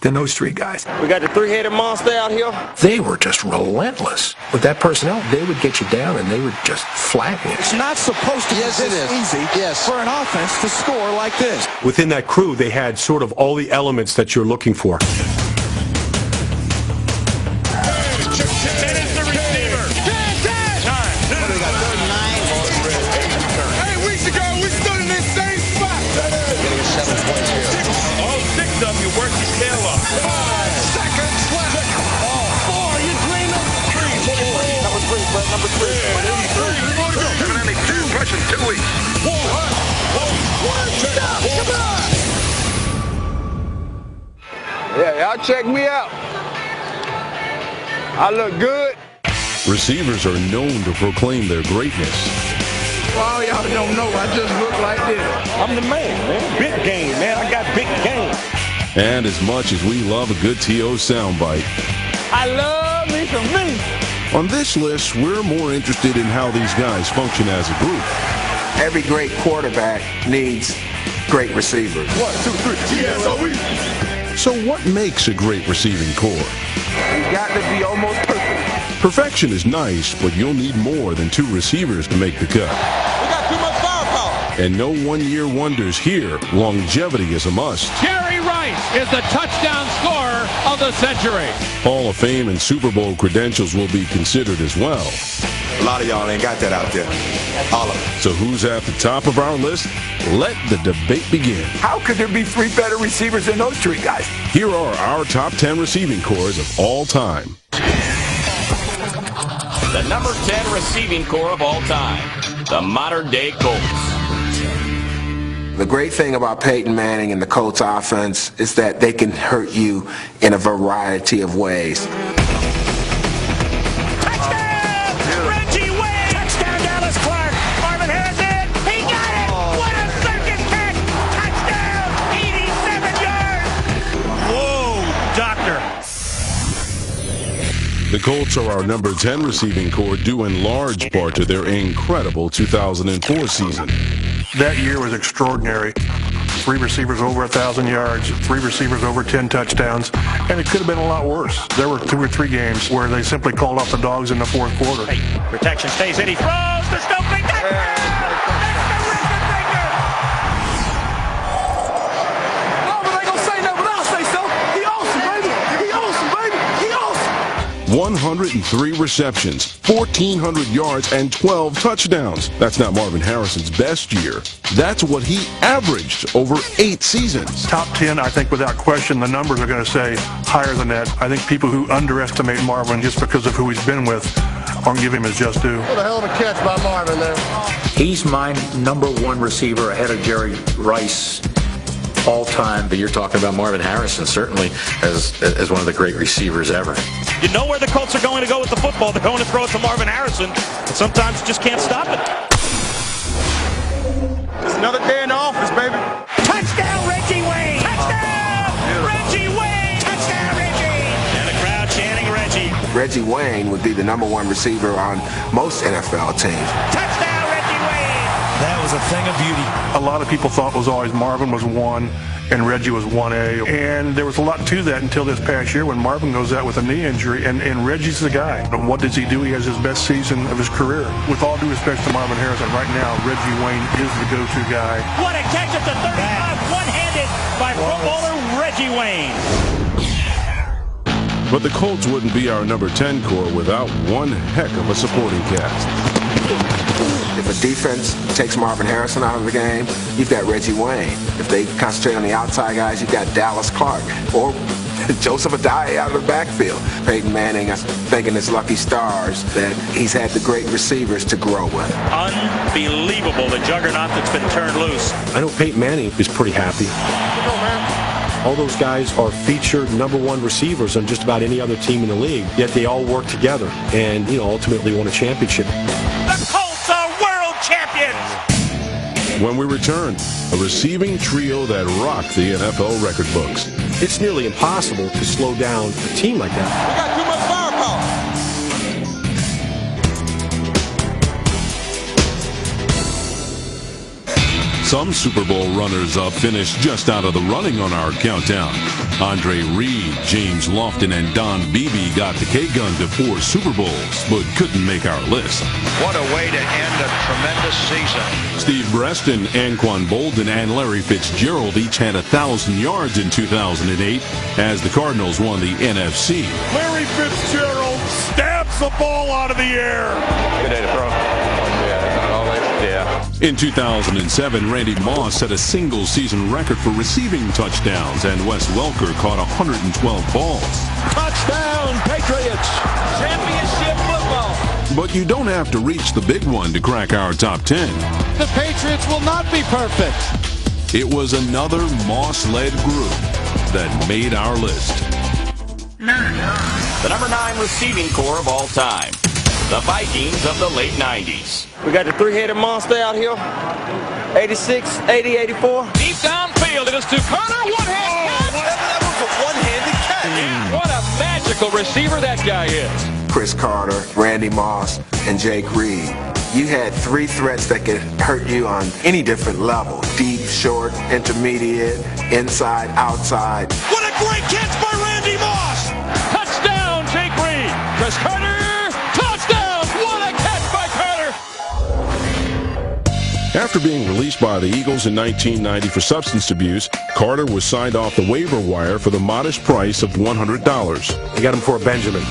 than those three guys. We got the three-headed monster out here. They were just relentless. With that personnel, they would get you down and they would just flatten you. It's not supposed to be this easy for an offense to score like this. Within that crew, they had sort of all the elements that you're looking for. Number 3. Evidently 2 rushing 2 weeks. Yeah, y'all check me out. I look good. Receivers are known to proclaim their greatness. Well, y'all don't know, I just look like this. I'm the man. Big game, man. I got big game. And as much as we love a good T.O. soundbite, I love me some me. On this list, we're more interested in how these guys function as a group. Every great quarterback needs great receivers. 1, 2, 3. T-S-O-E. So what makes a great receiving core? You got to be almost perfect. Perfection is nice, but you'll need more than 2 receivers to make the cut. We got too much firepower. And no one-year wonders here. Longevity is a must. Jerry Rice is the touchdown scorer of the century. Hall of Fame and Super Bowl credentials will be considered as well. A lot of y'all ain't got that out there. All of them. So who's at the top of our list? Let the debate begin. How could there be 3 better receivers than those 3 guys? Here are our top 10 receiving cores of all time. The number 10 receiving core of all time, the modern-day Colts. The great thing about Peyton Manning and the Colts offense is that they can hurt you in a variety of ways. Touchdown! Reggie Wayne! Touchdown, Dallas Clark! Marvin Harrison! He got it! What a circus catch! Touchdown! 87 yards! Whoa, doctor! The Colts are our number 10 receiving core due in large part to their incredible 2004 season. That year was extraordinary. 3 receivers over 1,000 yards, 3 receivers over 10 touchdowns, and it could have been a lot worse. There were 2 or 3 games where they simply called off the dogs in the 4th quarter. Protection stays in. He throws to Stokely. Touchdown! Oh, but they gonna say no, but I'll say so. He awesome, baby. He awesome, baby. He awesome. 103 receptions, 1,400 yards, and 12 touchdowns. That's not Marvin Harrison's best year. That's what he averaged over 8 seasons. Top 10, I think without question, the numbers are going to say higher than that. I think people who underestimate Marvin just because of who he's been with aren't giving him his just due. What a hell of a catch by Marvin there. He's my number 1 receiver ahead of Jerry Rice all time. But you're talking about Marvin Harrison, certainly as one of the great receivers ever. You know where the Colts are going to go with the football. They're going to throw it to Marvin Harrison. And sometimes you just can't stop it. It's another day in the office, baby. Touchdown, Reggie Wayne! Touchdown! Reggie Wayne! Touchdown, Reggie! And the crowd chanting Reggie. Reggie Wayne would be the number 1 receiver on most NFL teams. Touchdown, Reggie Wayne! That was a thing of beauty. A lot of people thought was always Marvin was 1 and Reggie was 1A. And there was a lot to that until this past year when Marvin goes out with a knee injury and Reggie's the guy. And what does he do? He has his best season of his career. With all due respect to Marvin Harrison, right now, Reggie Wayne is the go-to guy. What a catch at the 35, one-handed by Pro Bowler Reggie Wayne. But the Colts wouldn't be our number 10 core without one heck of a supporting cast. If a defense takes Marvin Harrison out of the game, you've got Reggie Wayne. If they concentrate on the outside guys, you've got Dallas Clark or Joseph Adai out of the backfield. Peyton Manning, I think in his lucky stars that he's had the great receivers to grow with. Unbelievable, the juggernaut that's been turned loose. I know Peyton Manning is pretty happy. All those guys are featured number 1 receivers on just about any other team in the league, yet they all work together and, ultimately won a championship. The Colts are world champions! When we return, a receiving trio that rocked the NFL record books. It's nearly impossible to slow down a team like that. We got too much firepower. Some Super Bowl runners-up finished just out of the running on our countdown. Andre Reed, James Lofton, and Don Beebe got the K-Gun to 4 Super Bowls, but couldn't make our list. What a way to end a tremendous season. Steve Breston, Anquan Bolden, and Larry Fitzgerald each had 1,000 yards in 2008 as the Cardinals won the NFC. Larry Fitzgerald stabs the ball out of the air. Good day to throw. Yeah. In 2007, Randy Moss set a single-season record for receiving touchdowns, and Wes Welker caught 112 balls. Touchdown, Patriots. Championship football. But you don't have to reach the big one to crack our top 10. The Patriots will not be perfect. It was another Moss-led group that made our list. The number 9 receiving corps of all time. The Vikings of the late 90s. We got the three-headed monster out here. 86, 80, 84. Deep downfield, it is to Carter. One-hand catch. That was a one-handed catch. What a magical receiver that guy is. Chris Carter, Randy Moss, and Jake Reed. You had 3 threats that could hurt you on any different level. Deep, short, intermediate, inside, outside. What a great catch by Randy Moss. Touchdown, Jake Reed. Chris Carter. After being released by the Eagles in 1990 for substance abuse, Carter was signed off the waiver wire for the modest price of $100. They got him for a Benjamin.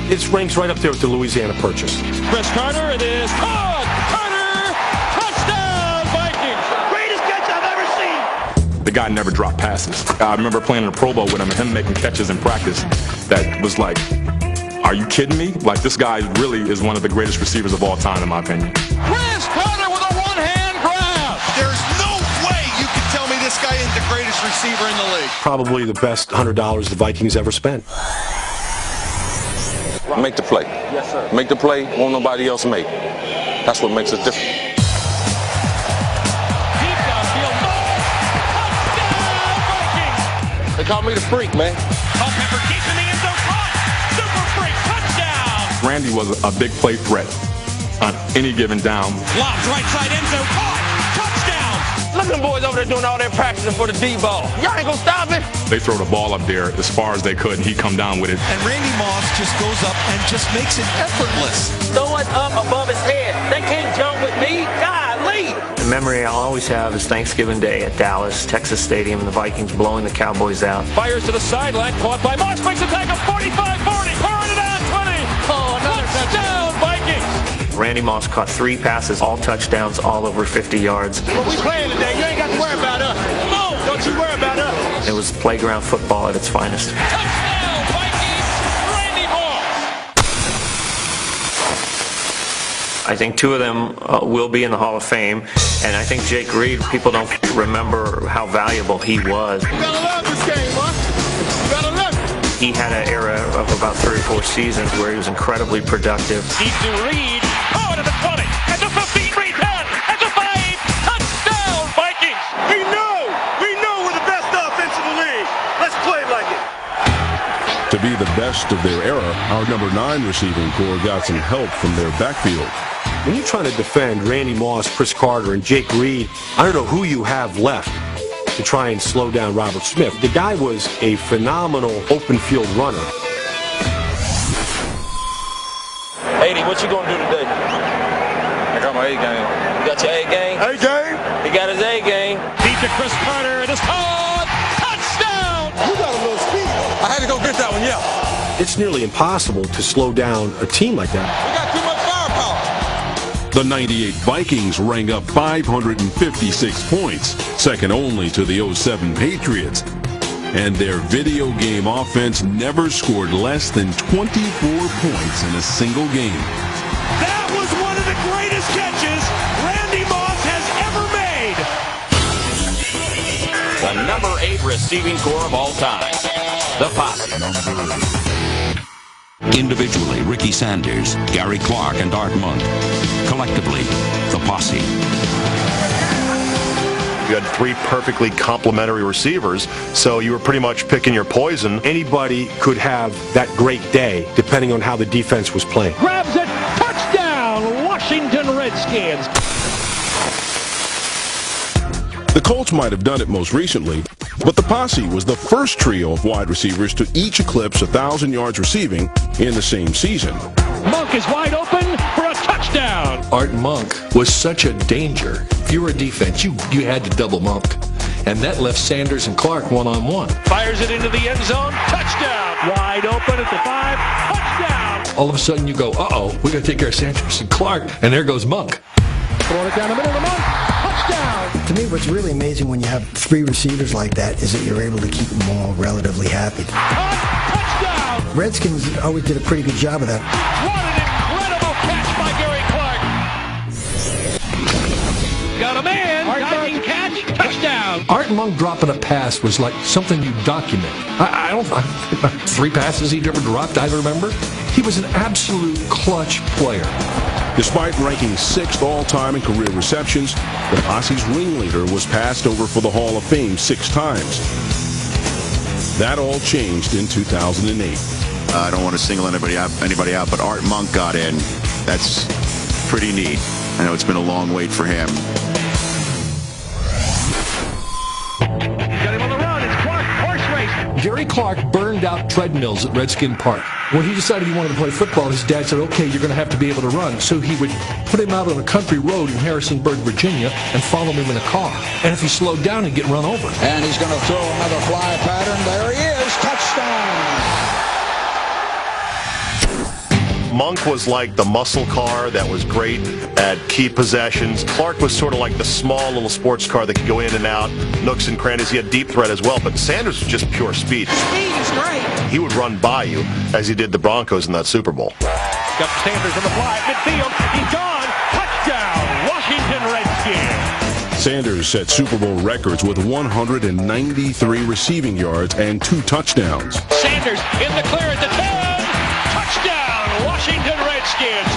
It ranks right up there with the Louisiana Purchase. Chris Carter, it is caught. Carter, touchdown, Vikings. Greatest catch I've ever seen. The guy never dropped passes. I remember playing in the Pro Bowl with him and him making catches in practice that was like, are you kidding me? Like, this guy really is one of the greatest receivers of all time, in my opinion. Chris Carter with a one-hand grab. There's no way you can tell me this guy is the greatest receiver in the league. Probably the best $100 the Vikings ever spent. Make the play. Yes, sir. Make the play, won't nobody else make. That's what makes us different. Deep downfield, touchdown, Vikings. They call me the freak, man. Culpepper keeps in the end zone, caught. Super freak, touchdown. Randy was a big play threat on any given down. Lobs right side end zone, caught. Touchdown. Look at them boys over there doing all their practicing for the D-ball. Y'all ain't gonna stop it. They throw the ball up there as far as they could, and he'd come down with it. And Randy Moss just goes up and just makes it effortless. Throw it up above his head. They can't jump with me. Golly. The memory I'll always have is Thanksgiving Day at Dallas, Texas Stadium, and the Vikings blowing the Cowboys out. Fires to the sideline, caught by Moss, makes a tackle, 45-40, powering it on 20. Oh, another touchdown, Vikings. Randy Moss caught 3 passes, all touchdowns, all over 50 yards. What we playing today, you ain't got to worry about us. No, don't you worry about us. It was playground football at its finest. Touchdown, Vikings, Randy Moss. I think 2 of them will be in the Hall of Fame, and I think Jake Reed, people don't remember how valuable he was. You gotta love this game, huh? You gotta love it. He had an era of about 3 or 4 seasons where he was incredibly productive. Deep to Reed, oh, to the 20, at the 15, Reed 10, at the 5, touchdown, Vikings. We know we're the best offense in the league. Let's play like it. To be the best of their era, our number 9 receiving corps got some help from their backfield. When you're trying to defend Randy Moss, Chris Carter, and Jake Reed, I don't know who you have left to try and slow down Robert Smith. The guy was a phenomenal open field runner. 80, what you gonna do today? I got my A game. You got your A game? A game? He got his A game. Deep to Chris Carter, it is caught, touchdown. You got a little speed. I had to go get that one, yeah. It's nearly impossible to slow down a team like that. We got too much firepower. The 98 Vikings rang up 556 points, second only to the 07 Patriots. And their video game offense never scored less than 24 points in a single game. That was one of the greatest catches Randy Moss has ever made. The number 8 receiving corps of all time. The Posse. Individually, Ricky Sanders, Gary Clark, and Art Monk. Collectively, the Posse. You had 3 perfectly complementary receivers, so you were pretty much picking your poison. Anybody could have that great day, depending on how the defense was playing. Grabs it, touchdown, Washington Redskins. Colts might have done it most recently, but the Posse was the first trio of wide receivers to each eclipse 1,000 yards receiving in the same season. Monk is wide open for a touchdown. Art Monk was such a danger. If you were a defense, you had to double Monk. And that left Sanders and Clark one-on-one. Fires it into the end zone. Touchdown. Wide open at the 5. Touchdown. All of a sudden you go, uh-oh, we got to take care of Sanders and Clark. And there goes Monk. Throwing it down the middle of the Monk. Touchdown. To me, what's really amazing when you have 3 receivers like that is that you're able to keep them all relatively happy. Touchdown. Redskins always did a pretty good job of that. What an incredible catch by Gary Clark. Got a man. Diving catch. Touchdown. Art Monk dropping a pass was like something you document. I don't 3 passes he'd ever dropped, I remember. He was an absolute clutch player. Despite ranking 6th all-time in career receptions, the Posse's ringleader was passed over for the Hall of Fame 6 times. That all changed in 2008. I don't want to single anybody out, but Art Monk got in. That's pretty neat. I know it's been a long wait for him. Got him on the run. It's Clark. Horse race. Gary Clark burned out treadmills at Redskin Park. When he decided he wanted to play football, his dad said, okay, you're going to have to be able to run. So he would put him out on a country road in Harrisonburg, Virginia, and follow him in a car. And if he slowed down, he'd get run over. And he's going to throw another fly pattern. There he is. Touchdown. Monk was like the muscle car that was great at key possessions. Clark was sort of like the small little sports car that could go in and out, nooks and crannies. He had deep threat as well, but Sanders was just pure speed. Speed is great. He would run by you as he did the Broncos in that Super Bowl. Got Sanders on the fly at midfield. He's gone. Touchdown. Washington Redskins. Sanders set Super Bowl records with 193 receiving yards and 2 touchdowns. Sanders in the clear at the 10. Touchdown, Washington Redskins.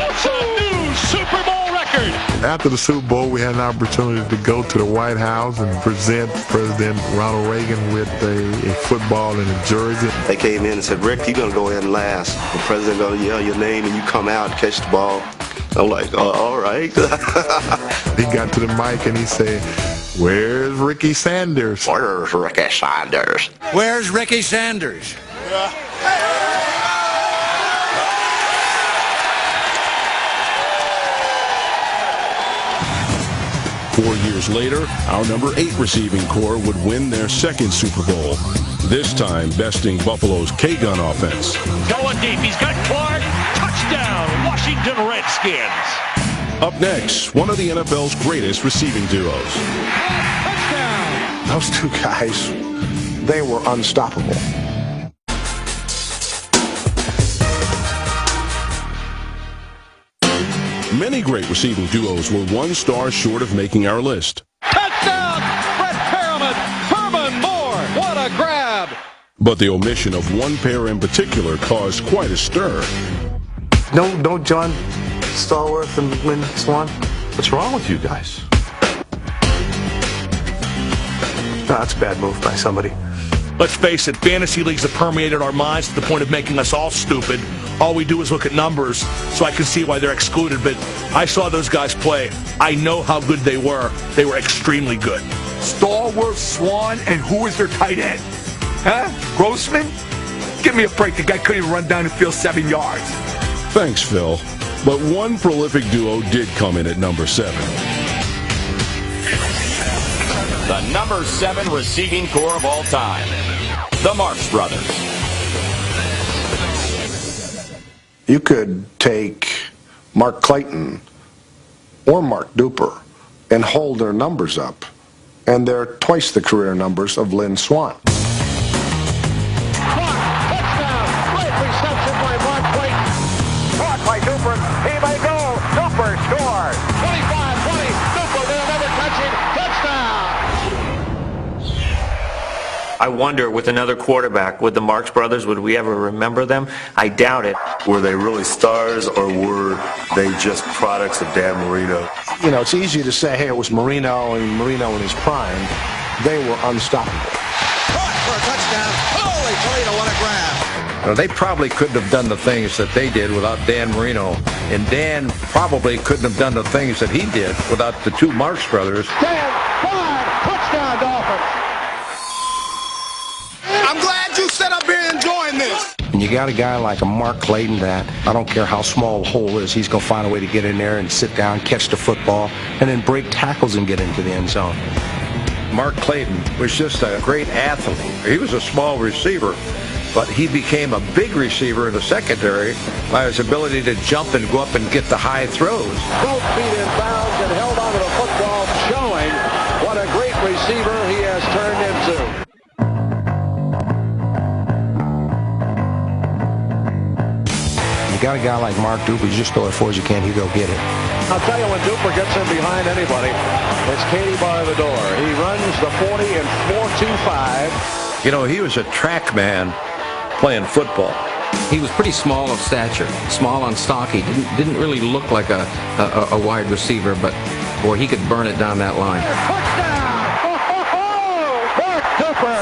It's a new Super Bowl record. After the Super Bowl, we had an opportunity to go to the White House and present President Ronald Reagan with a football and a jersey. They came in and said, Rick, you're going to go in last. The president going to yell your name and you come out and catch the ball. I'm like, all right. He got to the mic and he said, where's Ricky Sanders? Where's Ricky Sanders? Where's Ricky Sanders? 4 years later, our number 8 receiving corps would win their 2nd Super Bowl, this time besting Buffalo's K-Gun offense. Going deep, he's got Clark. Touchdown, Washington Redskins. Up next, one of the NFL's greatest receiving duos. Touchdown. Those 2 guys, they were unstoppable. Many great receiving duos were 1 star short of making our list. Touchdown, Brett Perriman, Herman Moore. What a grab. But the omission of 1 pair in particular caused quite a stir. No John Stallworth and Lynn Swann? What's wrong with you guys? No, that's a bad move by somebody. Let's face it, fantasy leagues have permeated our minds to the point of making us all stupid. All we do is look at numbers, so I can see why they're excluded. But I saw those guys play. I know how good they were. They were extremely good. Stallworth, Swan, and who was their tight end? Huh? Grossman? Give me a break. The guy couldn't even run down the field 7 yards. Thanks, Phil. But one prolific duo did come in at number 7. The number 7 receiving corps of all time, the Marx Brothers. You could take Mark Clayton or Mark Duper and hold their numbers up, and they're twice the career numbers of Lynn Swann. Touchdown. Great reception by Mark Clayton. Caught by Duper. He may go. Duper scores. 25-20. Duper will never touch it. Touchdown. I wonder, with another quarterback, with the Marx Brothers, would we ever remember them? I doubt it. Were they really stars, or were they just products of Dan Marino? You know, it's easy to say, hey, it was Marino and Marino in his prime. They were unstoppable. Caught for a touchdown. Holy Toledo, what a grab. Well, they probably couldn't have done the things that they did without Dan Marino, and Dan probably couldn't have done the things that he did without the 2 Marx Brothers. 10, 5, Dolphins. I'm glad you sat up here enjoying this. And you got a guy like a Mark Clayton that, I don't care how small the hole is, he's going to find a way to get in there and sit down, catch the football, and then break tackles and get into the end zone. Mark Clayton was just a great athlete. He was a small receiver, but he became a big receiver in the secondary by his ability to jump and go up and get the high throws. Both feet in bounds and held onto the football, showing what a great receiver he has turned into. You got a guy like Mark Duper, you just throw it far as you can, he'll go get it. I'll tell you, when Duper gets in behind anybody, it's Katie bar the door. He runs the 40 in 4.25. You know, he was a track man playing football. He was pretty small of stature, small and stocky. Didn't really look like a wide receiver, but boy, he could burn it down that line. Mark Duper!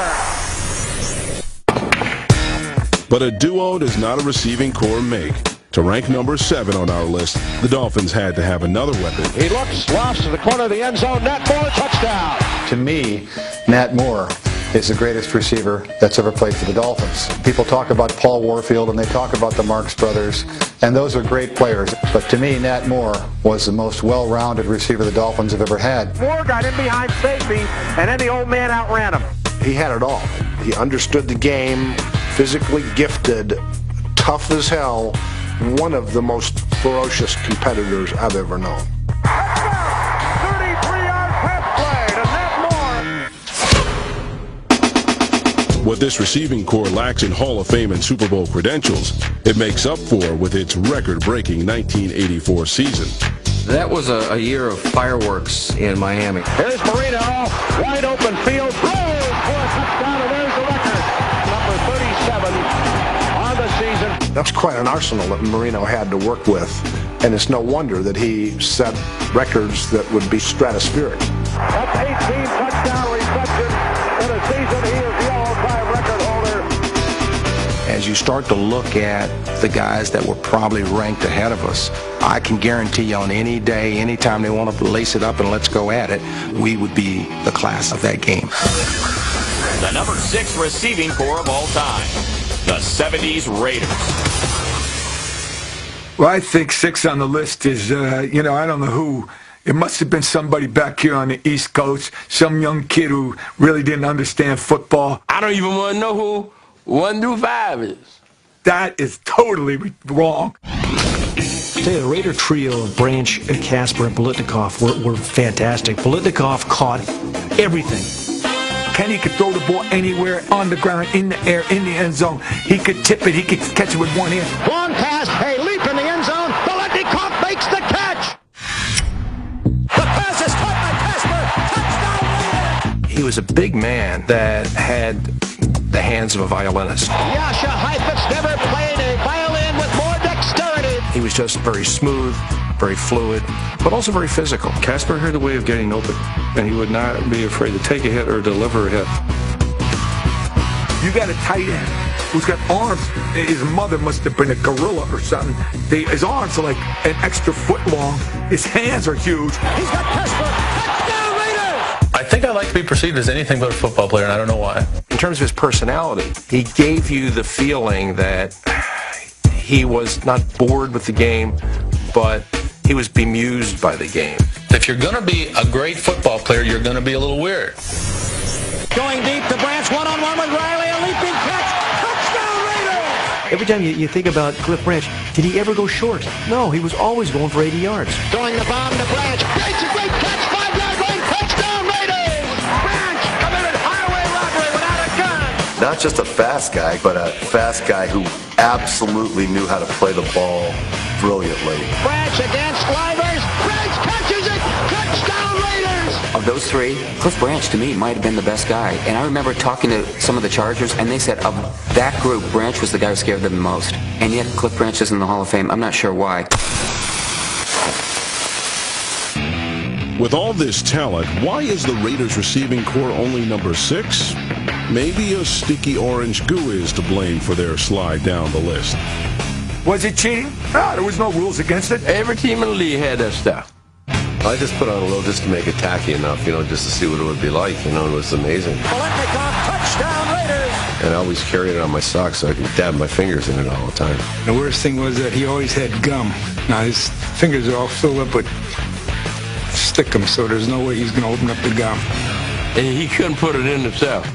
But a duo does not a receiving core make. To rank number 7 on our list, the Dolphins had to have another weapon. He looks, lofts to the corner of the end zone. Nat Moore, touchdown! To me, Nat Moore is the greatest receiver that's ever played for the Dolphins. People talk about Paul Warfield and they talk about the Marks brothers, and those are great players. But to me, Nat Moore was the most well-rounded receiver the Dolphins have ever had. Moore got in behind safety, and then the old man outran him. He had it all. He understood the game, physically gifted, tough as hell, one of the most ferocious competitors I've ever known. 33-yard pass play to Nat Moore. What this receiving core lacks in Hall of Fame and Super Bowl credentials, it makes up for with its record-breaking 1984 season. That was a year of fireworks in Miami. Here's Marino, wide open field, throws for a touchdown, and there's the record. Number 37 on the season. That's quite an arsenal that Marino had to work with, and it's no wonder that he set records that would be stratospheric. That's 18 touchdown receptions in a season. He is the all-time record holder. As you start to look at the guys that were probably ranked ahead of us, I can guarantee you on any day, anytime they want to lace it up and let's go at it, we would be the class of that game. The number 6 receiving core of all time, the 70s Raiders. Well, I think 6 on the list is, I don't know who. It must have been somebody back here on the East Coast, some young kid who really didn't understand football. I don't even want to know who 1 through 5 is. That is totally wrong. The Raider trio of Branch, Casper, and Biletnikoff were fantastic. Biletnikoff caught everything. Kenny could throw the ball anywhere, on the ground, in the air, in the end zone. He could tip it. He could catch it with one hand. Long pass, a leap in the end zone. Biletnikoff makes the catch. The pass is caught by Casper. Touchdown, Raiders. He was a big man that had the hands of a violinist. Yasha Heifetz never played a violin with more dexterity. He was just very smooth, very fluid, but also very physical. Casper had a way of getting open, and he would not be afraid to take a hit or deliver a hit. You got a tight end who's got arms. His mother must have been a gorilla or something. His arms are like an extra foot long. His hands are huge. He's got Casper. Touchdown, Raiders! I think I like to be perceived as anything but a football player, and I don't know why. In terms of his personality, he gave you the feeling that he was not bored with the game, but he was bemused by the game. If you're going to be a great football player, you're going to be a little weird. Going deep to Branch, one-on-one with Riley, a leaping catch. Touchdown, Raiders! Every time you think about Cliff Branch, did he ever go short? No, he was always going for 80 yards. Throwing the bomb to Branch. Branch, a great catch, 5-yard line, touchdown, Raiders! Branch committed highway robbery without a gun. Not just a fast guy, but a fast guy who absolutely knew how to play the ball brilliantly. Branch against Livers. Branch catches it. Touchdown, Raiders! Of those 3, Cliff Branch, to me, might have been the best guy. And I remember talking to some of the Chargers, and they said of that group, Branch was the guy who scared them the most. And yet, Cliff Branch is in the Hall of Fame. I'm not sure why. With all this talent, why is the Raiders receiving core only number 6? Maybe a sticky orange goo is to blame for their slide down the list. Was it cheating? No, there was no rules against it. Every team in the league had that stuff. I just put on a little just to make it tacky enough, just to see what it would be like, and it was amazing. Biletnikoff, touchdown Raiders! And I always carried it on my sock so I could dab my fingers in it all the time. The worst thing was that he always had gum. Now his fingers are all filled up with stickum, so there's no way he's going to open up the gum. And he couldn't put it in himself.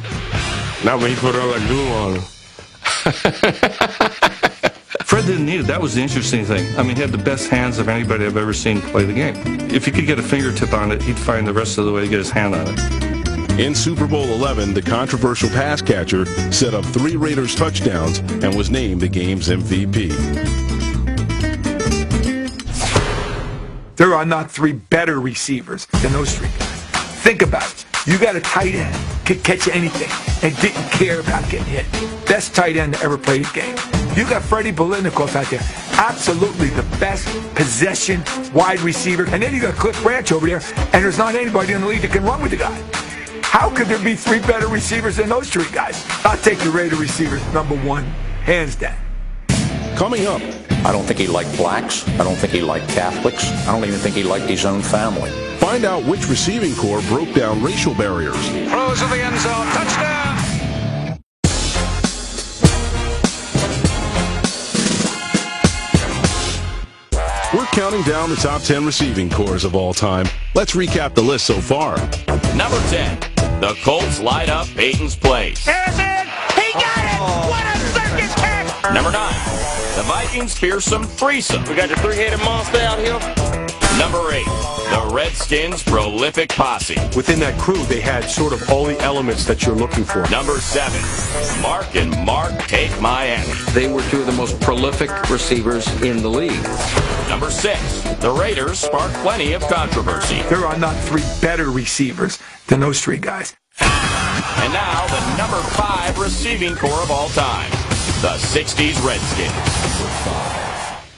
Not when he put all that glue on him. Fred didn't need it. That was the interesting thing. I mean, he had the best hands of anybody I've ever seen play the game. If he could get a fingertip on it, he'd find the rest of the way to get his hand on it. In Super Bowl 11, the controversial pass catcher set up 3 Raiders touchdowns and was named the game's MVP. There are not 3 better receivers than those 3 guys. Think about it. You got a tight end, could catch anything, and didn't care about getting hit. Best tight end to ever play the game. You got Freddie Biletnikoff out there, absolutely the best possession wide receiver. And then you got Cliff Branch over there, and there's not anybody in the league that can run with the guy. How could there be 3 better receivers than those 3 guys? I'll take the Raider receivers, number 1, hands down. Coming up. I don't think he liked blacks. I don't think he liked Catholics. I don't even think he liked his own family. Find out which receiving corps broke down racial barriers. Throws to the end zone, touchdown! We're counting down the top 10 receiving corps of all time. Let's recap the list so far. Number 10, the Colts light up Peyton's place. Harrison, he got it! What a circus catch! Number 9, the Vikings fearsome threesome. We got the 3-headed monster out here. Number 8, the Redskins' prolific posse. Within that crew, they had sort of all the elements that you're looking for. Number 7, Mark and Mark take Miami. They were 2 of the most prolific receivers in the league. Number 6, the Raiders sparked plenty of controversy. There are not 3 better receivers than those 3 guys. And now, the number 5 receiving corps of all time, the 60s Redskins.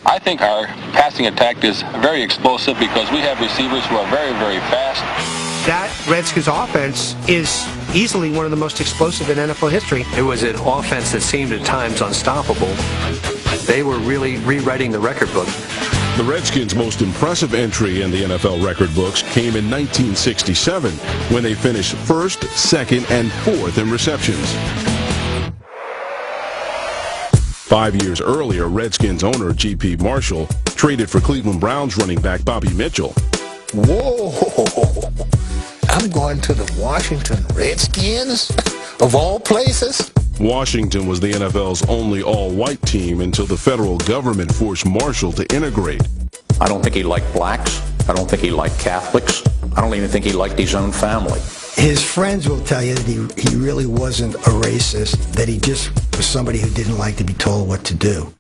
I think our passing attack is very explosive because we have receivers who are very, very fast. That Redskins offense is easily one of the most explosive in NFL history. It was an offense that seemed at times unstoppable. They were really rewriting the record book. The Redskins' most impressive entry in the NFL record books came in 1967 when they finished 1st, 2nd, and 4th in receptions. 5 years earlier, Redskins owner G.P. Marshall traded for Cleveland Browns running back Bobby Mitchell. Whoa! I'm going to the Washington Redskins, of all places? Washington was the NFL's only all-white team until the federal government forced Marshall to integrate. I don't think he liked blacks. I don't think he liked Catholics. I don't even think he liked his own family. His friends will tell you that he really wasn't a racist, that he just was somebody who didn't like to be told what to do.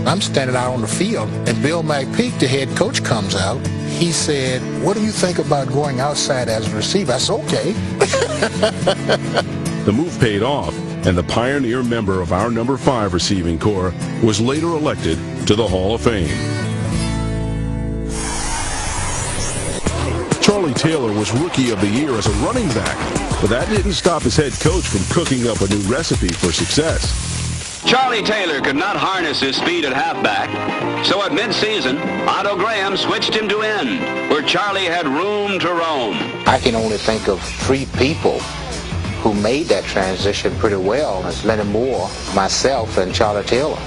I'm standing out on the field, and Bill McPeak, the head coach, comes out. He said, "What do you think about going outside as a receiver?" I said, "Okay." The move paid off, and the pioneer member of our number 5 receiving corps was later elected to the Hall of Fame. Charlie Taylor was Rookie of the Year as a running back, but that didn't stop his head coach from cooking up a new recipe for success. Charlie Taylor could not harness his speed at halfback, so at midseason, Otto Graham switched him to end, where Charlie had room to roam. I can only think of 3 people who made that transition pretty well. It's Lenny Moore, myself, and Charlie Taylor.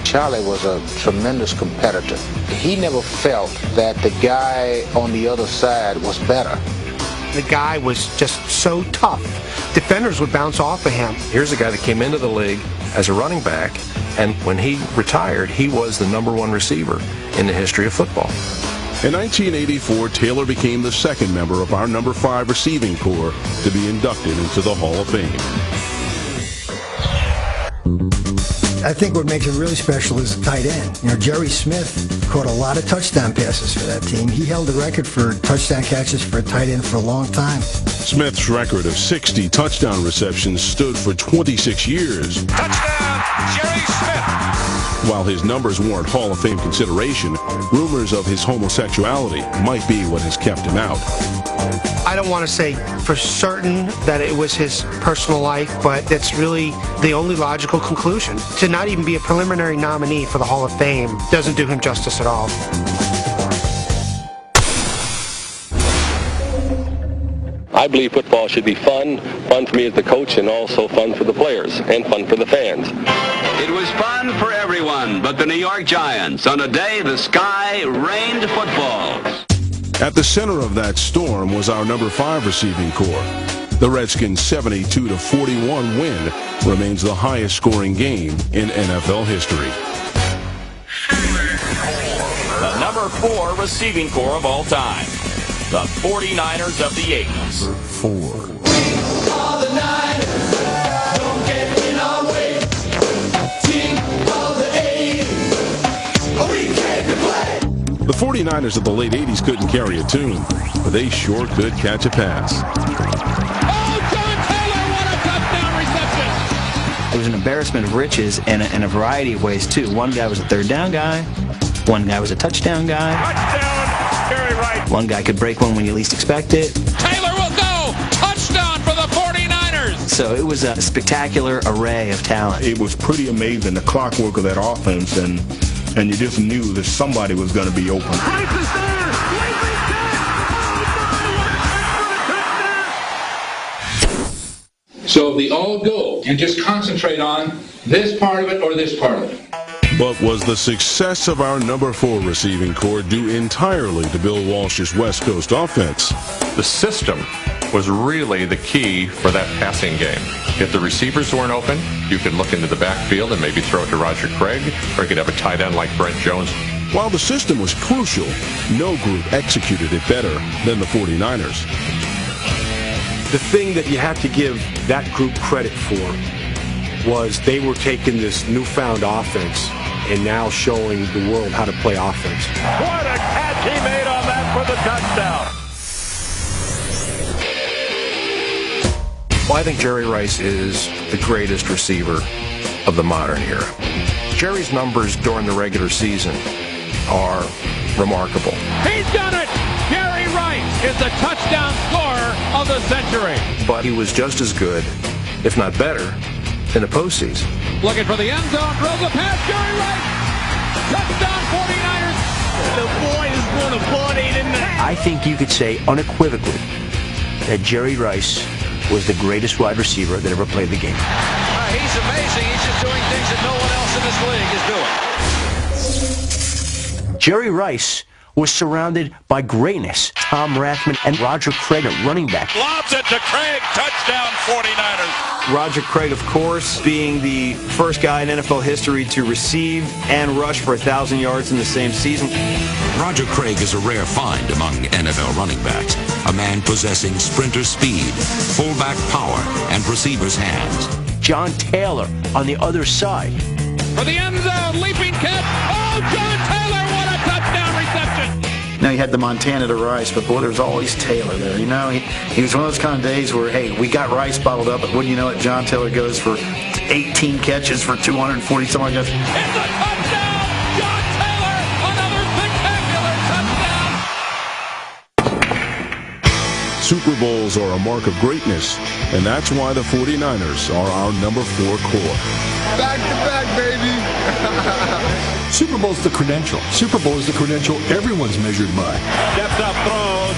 Charlie was a tremendous competitor. He never felt that the guy on the other side was better. The guy was just so tough. Defenders would bounce off of him. Here's a guy that came into the league as a running back, and when he retired, he was the number 1 receiver in the history of football. In 1984, Taylor became the 2nd member of our number 5 receiving corps to be inducted into the Hall of Fame. I think what makes it really special is the tight end. You know, Jerry Smith caught a lot of touchdown passes for that team. He held the record for touchdown catches for a tight end for a long time. Smith's record of 60 touchdown receptions stood for 26 years. Touchdown, Jerry Smith! While his numbers warrant Hall of Fame consideration, rumors of his homosexuality might be what has kept him out. I don't want to say for certain that it was his personal life, but that's really the only logical conclusion. To not even be a preliminary nominee for the Hall of Fame doesn't do him justice at all. I believe football should be fun for me as the coach, and also fun for the players, and fun for the fans. It was fun for everyone but the New York Giants on a day the sky rained footballs. At the center of that storm was our number 5 receiving corps. The Redskins' 72-41 win remains the highest scoring game in NFL history. The number 4 receiving corps of all time. The 49ers of the 80s. 4. The 49ers of the late 80s couldn't carry a tune, but they sure could catch a pass. It was an embarrassment of riches in a variety of ways, too. One guy was a third down guy. One guy was a touchdown guy. Touchdown, Jerry Rice. One guy could break one when you least expect it. Taylor will go. Touchdown for the 49ers. So it was a spectacular array of talent. It was pretty amazing, the clockwork of that offense, and you just knew that somebody was going to be open. So the all go and just concentrate on this part of it or this part of it. But was the success of our number 4 receiving corps due entirely to Bill Walsh's West Coast offense? The system was really the key for that passing game. If the receivers weren't open, you could look into the backfield and maybe throw it to Roger Craig, or you could have a tight end like Brent Jones. While the system was crucial, no group executed it better than the 49ers. The thing that you have to give that group credit for was they were taking this newfound offense and now showing the world how to play offense. What a catch he made on that for the touchdown. Well, I think Jerry Rice is the greatest receiver of the modern era. Jerry's numbers during the regular season are remarkable. He's done it! Jerry Rice is the touchdown scorer of the century. But he was just as good, if not better, in the postseason. Looking for the end zone, throws a pass, Jerry Rice! Touchdown 49ers! The boy is going to party tonight. I think you could say unequivocally that Jerry Rice was the greatest wide receiver that ever played the game. He's amazing. He's just doing things that no one else in this league is doing. Jerry Rice was surrounded by greatness. Tom Rathman and Roger Craig at running back. Lobs it to Craig. Touchdown 49ers. Roger Craig, of course, being the first guy in NFL history to receive and rush for 1,000 yards in the same season. Roger Craig is a rare find among NFL running backs. A man possessing sprinter speed, fullback power, and receiver's hands. John Taylor on the other side. For the end zone, leaping catch. Oh, John Taylor, what a touchdown reception. Now you had the Montana to Rice, but boy, there was always Taylor there. You know, he was one of those kind of days where, hey, we got Rice bottled up, but wouldn't you know it, John Taylor goes for 18 catches for 240 something like that. It's a touchdown! John Taylor, another spectacular touchdown! Super Bowls are a mark of greatness, and that's why the 49ers are our number 4 corps. Back to back, baby. Super Bowl's the credential. Super Bowl is the credential everyone's measured by. Steps up, throws.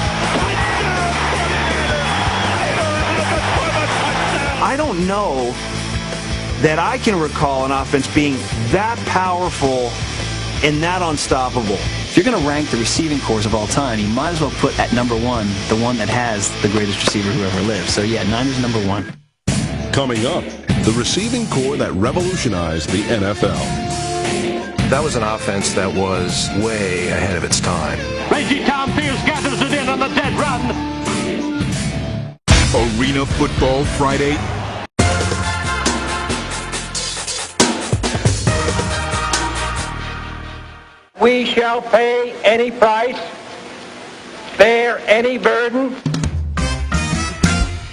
I don't know that I can recall an offense being that powerful and that unstoppable. If you're going to rank the receiving corps of all time, you might as well put at number 1 the one that has the greatest receiver who ever lived. So yeah, Niners number 1. Coming up, the receiving corps that revolutionized the NFL. That was an offense that was way ahead of its time. Reggie Tom Pierce gathers it in on the dead run. Arena Football Friday. We shall pay any price, bear any burden.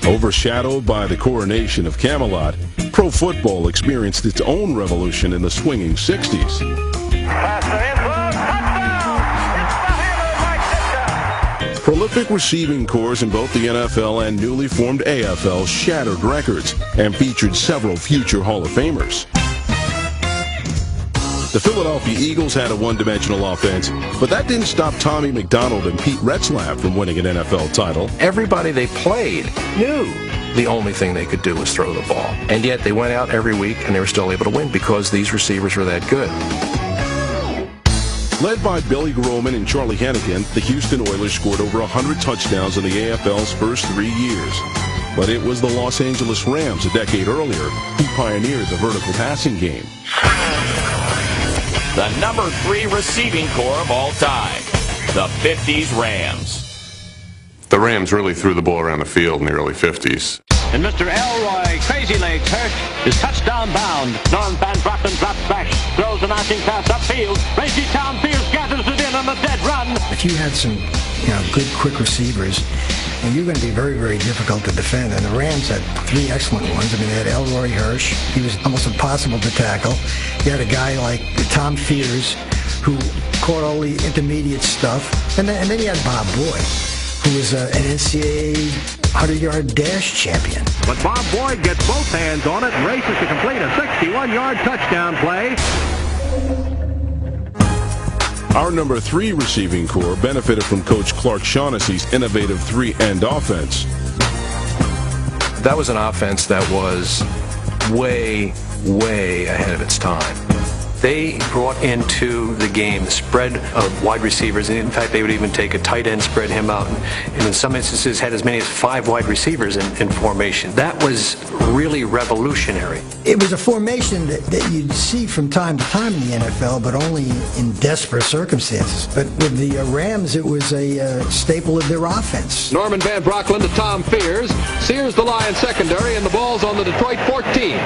Overshadowed by the coronation of Camelot, pro football experienced its own revolution in the swinging 60s. Prolific receiving corps in both the NFL and newly formed AFL shattered records and featured several future Hall of Famers. The Philadelphia Eagles had a one-dimensional offense, but that didn't stop Tommy McDonald and Pete Retzlaff from winning an NFL title. Everybody they played knew the only thing they could do was throw the ball. And yet they went out every week and they were still able to win because these receivers were that good. Led by Billy Groman and Charlie Hennigan, the Houston Oilers scored over 100 touchdowns in the AFL's first 3 years. But it was the Los Angeles Rams a decade earlier who pioneered the vertical passing game. The number 3 receiving corps of all time, the 50s Rams. The Rams really threw the ball around the field in the early 50s. And Mr. Elroy Crazy Legs Hirsch is touchdown bound. Norm Van Brocklin drops back, throws a notching pass upfield. Crazy Tom Pierce gathers it in on a dead run. If you had some, good, quick receivers, and you're going to be very, very difficult to defend. And the Rams had 3 excellent ones. I mean, they had Elroy Hirsch. He was almost impossible to tackle. You had a guy like Tom Fears, who caught all the intermediate stuff. And then you had Bob Boyd, who was an NCAA 100-yard dash champion. But Bob Boyd gets both hands on it and races to complete a 61-yard touchdown play. Our number 3 receiving corps benefited from Coach Clark Shaughnessy's innovative 3-end offense. That was an offense that was way, way ahead of its time. They brought into the game the spread of wide receivers. And in fact, they would even take a tight end, spread him out, and in some instances had as many as 5 wide receivers in formation. That was really revolutionary. It was a formation that you'd see from time to time in the NFL, but only in desperate circumstances. But with the Rams, it was a staple of their offense. Norman Van Brocklin to Tom Fears. Sears the Lion secondary, and the ball's on the Detroit 14.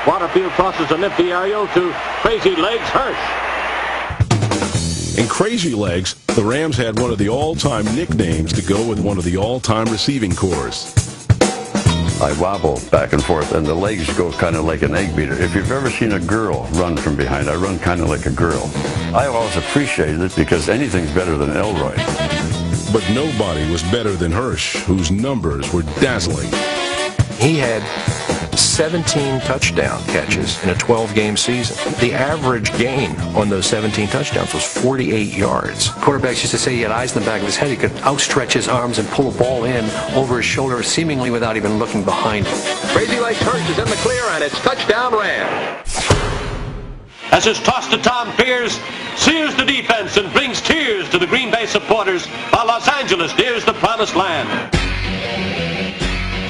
Waterfield crosses a nifty aerial to Crazy Legs Hirsch. In Crazy Legs, the Rams had one of the all-time nicknames to go with one of the all-time receiving corps. I wobble back and forth, and the legs go kind of like an egg beater. If you've ever seen a girl run from behind, I run kind of like a girl. I always appreciated it because anything's better than Elroy. But nobody was better than Hirsch, whose numbers were dazzling. He had 17 touchdown catches in a 12-game season. The average gain on those 17 touchdowns was 48 yards. Quarterbacks used to say he had eyes in the back of his head. He could outstretch his arms and pull a ball in over his shoulder, seemingly without even looking behind him. Crazy Legs Hirsch is in the clear, and it's touchdown Rams. As is tossed to Tom Fears, sears the defense and brings tears to the Green Bay supporters while Los Angeles nears the promised land.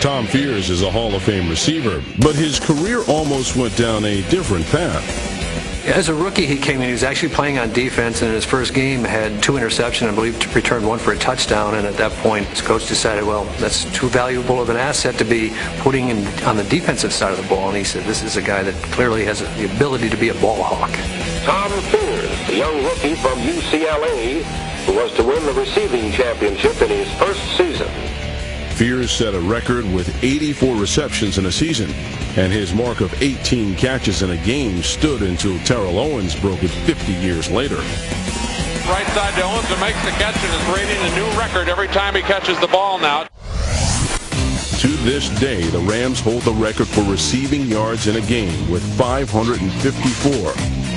Tom Fears is a Hall of Fame receiver, but his career almost went down a different path. As a rookie, he came in. He was actually playing on defense, and in his first game had 2 interceptions, I believe, returned 1 for a touchdown. And at that point, his coach decided, well, that's too valuable of an asset to be putting in on the defensive side of the ball. And he said, this is a guy that clearly has the ability to be a ball hawk. Tom Fears, the young rookie from UCLA, who was to win the receiving championship in his first season. Fears set a record with 84 receptions in a season, and his mark of 18 catches in a game stood until Terrell Owens broke it 50 years later. Right side to Owens, who makes the catch and is breaking a new record every time he catches the ball now. To this day, the Rams hold the record for receiving yards in a game with 554,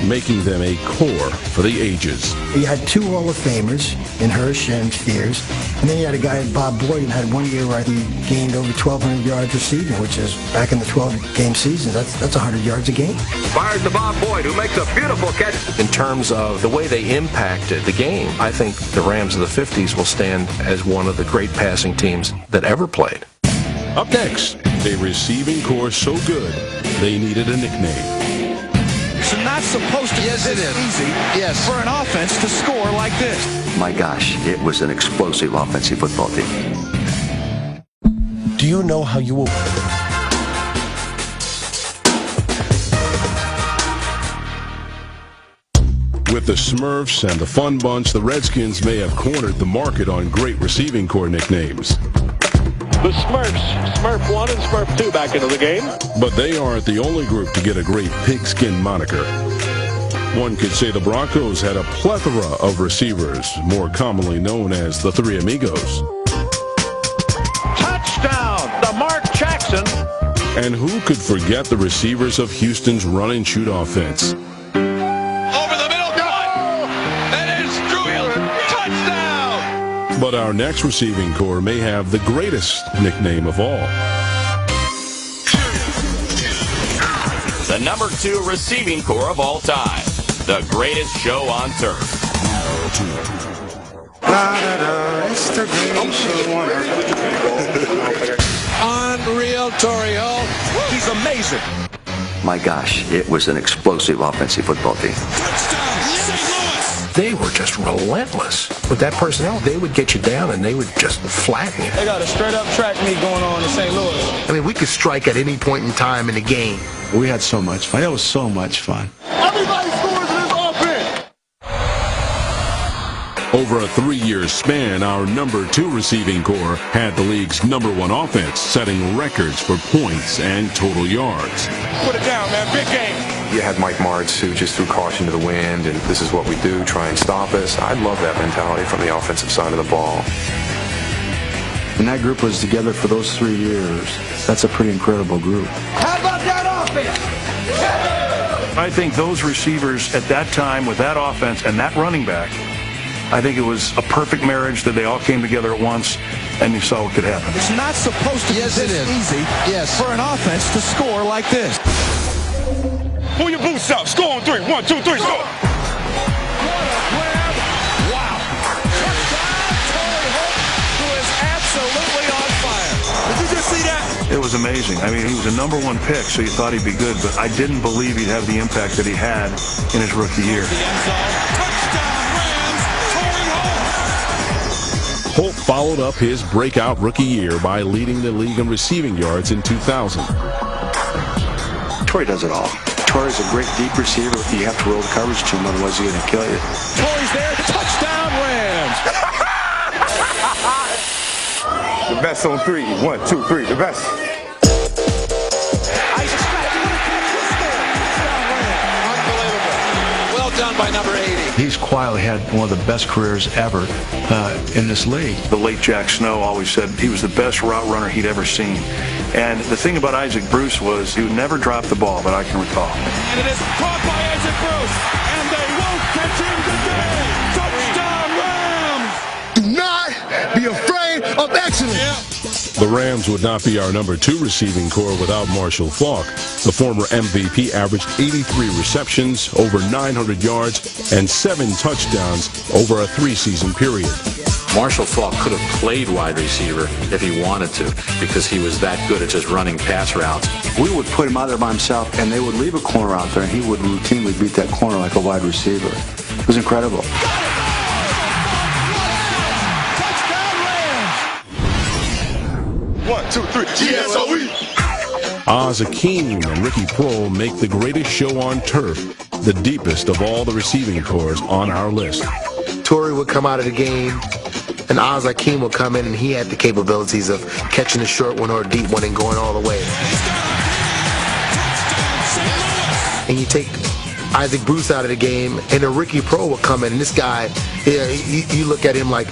making them a core for the ages. You had 2 Hall of Famers in Hirsch and Fears, and then you had a guy, Bob Boyd, who had 1 year where he gained over 1,200 yards receiving, which is back in the 12-game season. That's 100 yards a game. Fires to Bob Boyd, who makes a beautiful catch. In terms of the way they impacted the game, I think the Rams of the 50s will stand as one of the great passing teams that ever played. Up next, a receiving corps so good, they needed a nickname. It's not supposed to be this easy for an offense to score like this. My gosh, it was an explosive offensive football team. Do you know how you will... With the Smurfs and the Fun Bunch, the Redskins may have cornered the market on great receiving corps nicknames. The Smurfs, Smurf 1 and Smurf 2 back into the game. But they aren't the only group to get a great pigskin moniker. One could say the Broncos had a plethora of receivers, more commonly known as the Three Amigos. Touchdown, the Mark Jackson. And who could forget the receivers of Houston's run-and-shoot offense? Over the middle, caught. That is Drew Hilton. Touchdown. But our next receiving core may have the greatest nickname of all. The number 2 receiving core of all time. The greatest show on turf. It's the greatest show on earth. Unreal, Torrey Hill. He's amazing. My gosh, it was an explosive offensive football team. They were just relentless. With that personnel, they would get you down and they would just flatten you. They got a straight-up track meet going on in St. Louis. I mean, we could strike at any point in time in the game. We had so much fun. It was so much fun. Everybody scores in this offense. Over a 3-year span, our number 2 receiving core had the league's number 1 offense, setting records for points and total yards. Put it down, man. Big game. You had Mike Martz, who just threw caution to the wind, and this is what we do, try and stop us. I love that mentality from the offensive side of the ball. And that group was together for those 3 years. That's a pretty incredible group. How about that offense? I think those receivers at that time with that offense and that running back, I think it was a perfect marriage that they all came together at once and you saw what could happen. It's not supposed to be this easy for an offense to score like this. Pull your boots up. Score on 3. 1, 2, 3, score. Wow. Touchdown, Torrey Holt, who is absolutely on fire. Did you just see that? It was amazing. I mean, he was a number 1 pick, so you thought he'd be good, but I didn't believe he'd have the impact that he had in his rookie year. Holt followed up his breakout rookie year by leading the league in receiving yards in 2000. Torrey does it all. Torrey's a great deep receiver. You have to roll the coverage to him, otherwise he's going to kill you. Torrey's there. Touchdown, Rams. The best on 3. 1, 2, 3. The best. Unbelievable. Well done by number 80. He's quietly had one of the best careers ever in this league. The late Jack Snow always said he was the best route runner he'd ever seen. And the thing about Isaac Bruce was he would never drop the ball that I can recall. And it is caught by Isaac Bruce. And they won't catch him today. Touchdown, Rams! Do not be afraid of excellence. The Rams would not be our number 2 receiving core without Marshall Faulk. The former MVP averaged 83 receptions, over 900 yards, and 7 touchdowns over a 3-season period. Marshall Faulk could have played wide receiver if he wanted to because he was that good at just running pass routes. We would put him out there by himself, and they would leave a corner out there, and he would routinely beat that corner like a wide receiver. It was incredible. Touchdown, Rams! 1, 2, 3. GSOE. Oz Akeem and Ricky Prohl make the greatest show on turf, the deepest of all the receiving cores on our list. Torrey would come out of the game, and Oz Akeem would come in, and he had the capabilities of catching a short one or a deep one and going all the way. And you take Isaac Bruce out of the game, and then Ricky Prohl would come in, and this guy, you look at him like,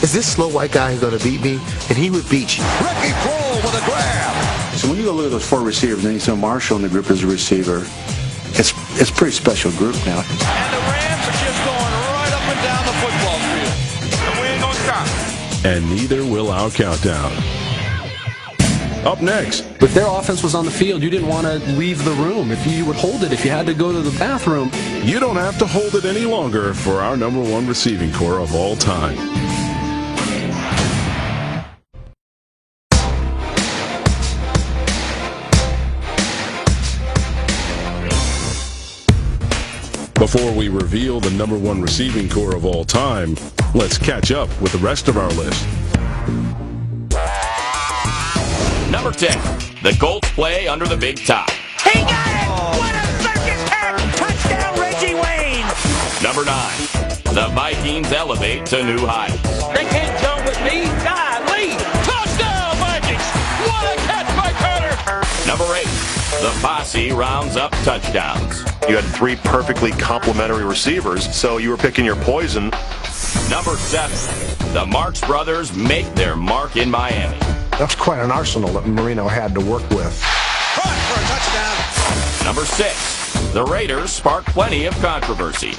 is this slow white guy going to beat me? And he would beat you. Ricky Prohl with a grab. So when you go look at those 4 receivers, and then you throw Marshall in the group as a receiver, it's a pretty special group now. And the Rams are just going right up and down the football field. And we ain't going to stop. And neither will our countdown. Up next. If their offense was on the field, you didn't want to leave the room. If you would hold it, if you had to go to the bathroom. You don't have to hold it any longer for our number 1 receiving core of all time. Before we reveal the number 1 receiving core of all time, let's catch up with the rest of our list. Number 10, the Colts play under the big top. He got it! What a circus act! Touchdown, Reggie Wayne! Number 9, the Vikings elevate to new heights. They can't jump with me. Golly! Touchdown, Vikings! What a catch by Carter! Number 8, the posse rounds up touchdowns. You had 3 perfectly complementary receivers, so you were picking your poison. Number 7, the Marx brothers make their mark in Miami. That's quite an arsenal that Marino had to work with. touchdown. Number 6, the Raiders spark plenty of controversy.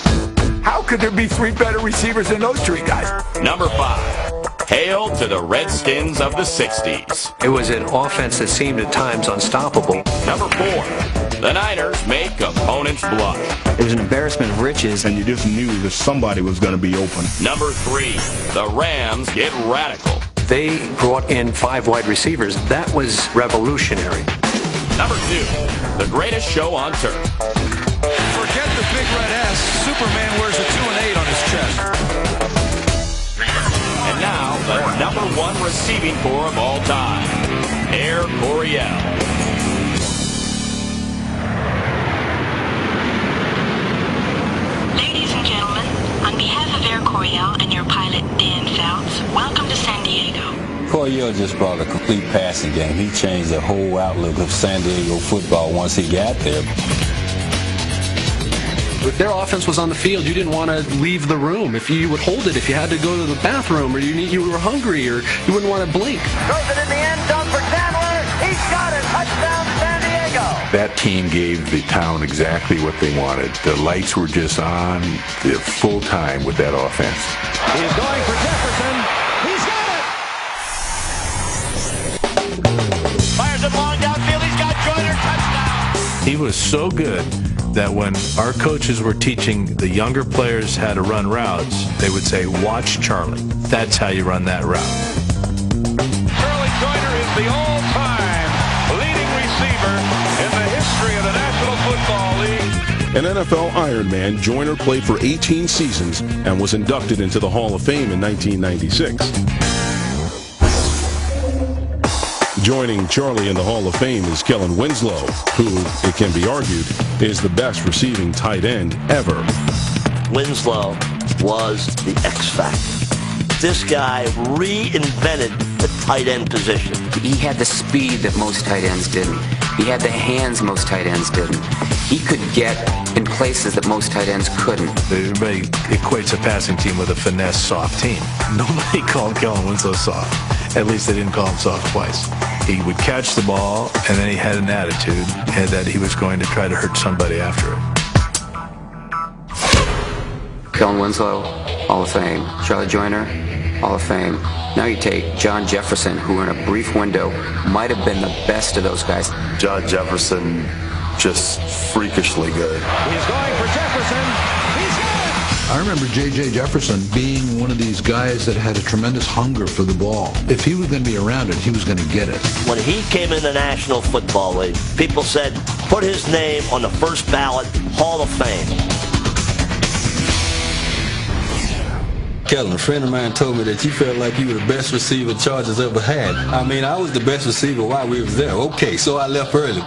How could there be 3 better receivers than those 3 guys? Number 5, hail to the Redskins of the 60s. It was an offense that seemed at times unstoppable. Number 4, the Niners make opponents blush. It was an embarrassment of riches. And you just knew that somebody was going to be open. Number 3, the Rams get radical. They brought in 5 wide receivers. That was revolutionary. Number 2, the greatest show on turf. Forget the big red S. Superman wears a 2 and 8 on his chest. And now, the number 1 receiving corps of all time, Air Coryell. Ladies and gentlemen, on behalf of Air Coryell and your pilot, Dan Fouts, welcome to San Diego. Coryell just brought a complete passing game. He changed the whole outlook of San Diego football once he got there. If their offense was on the field, you didn't want to leave the room. If you would hold it, if you had to go to the bathroom, or you were hungry, or you wouldn't want to blink. Throws it in the end zone for Chandler. He's got it. Touchdown, San Diego. That team gave the town exactly what they wanted. The lights were just on the full time with that offense. He's going for Jefferson. He's got it. Fires it long downfield. He's got Joyner. Touchdown. He was so good that when our coaches were teaching the younger players how to run routes, they would say, watch Charlie. That's how you run that route. Charlie Joyner is the all-time leading receiver in the history of the National Football League. An NFL Ironman, Joyner played for 18 seasons and was inducted into the Hall of Fame in 1996. Joining Charlie in the Hall of Fame is Kellen Winslow, who, it can be argued, is the best receiving tight end ever. Winslow was the X factor. This guy reinvented the tight end position. He had the speed that most tight ends didn't. He had the hands most tight ends didn't. He could get in places that most tight ends couldn't. Everybody equates a passing team with a finesse soft team. Nobody called Kellen Winslow soft. At least they didn't call him soft twice. He would catch the ball, and then he had an attitude and that he was going to try to hurt somebody after it. Kellen Winslow, Hall of Fame. Charlie Joyner, Hall of Fame. Now you take John Jefferson, who in a brief window might have been the best of those guys. John Jefferson, just freakishly good. He's going for Jefferson. He's got it. I remember J.J. Jefferson being one of these guys that had a tremendous hunger for the ball. If he was going to be around it, he was going to get it. When he came in the National Football League, people said, put his name on the first ballot Hall of Fame. Kellen, a friend of mine told me that you felt like you were the best receiver the Chargers ever had. I mean, I was the best receiver while we was there. Okay, so I left early.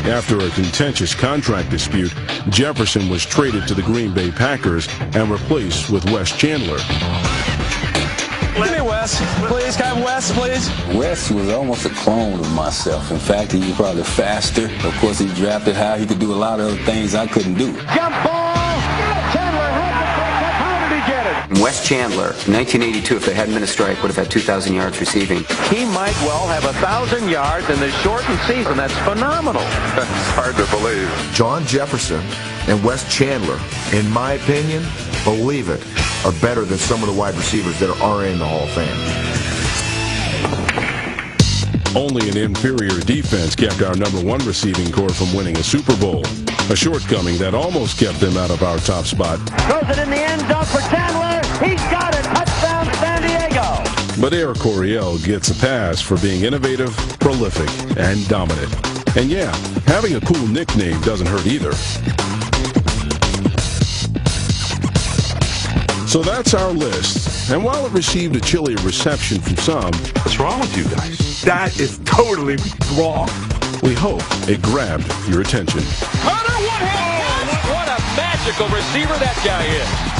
After a contentious contract dispute, Jefferson was traded to the Green Bay Packers and replaced with Wes Chandler. Give me Wes, please. Can I have Wes, please? Wes was almost a clone of myself. In fact, he was probably faster. Of course, he drafted high. He could do a lot of other things I couldn't do. Jump ball. Chandler had the pick. How did he get it? Wes Chandler, 1982, if there hadn't been a strike, would have had 2,000 yards receiving. He might well have 1,000 yards in this shortened season. That's phenomenal. It's hard to believe. John Jefferson and Wes Chandler, in my opinion, believe it, are better than some of the wide receivers that are in the Hall of Fame. Only an inferior defense kept our #1 receiving corps from winning a Super Bowl, a shortcoming that almost kept them out of our top spot. Throws it in the end zone for Chandler. He's got it. Touchdown, San Diego. But Air Coryell gets a pass for being innovative, prolific, and dominant. And yeah, having a cool nickname doesn't hurt either. So that's our list. And while it received a chilly reception from some, what's wrong with you guys? That is totally wrong. We hope it grabbed your attention. What a magical receiver that guy is.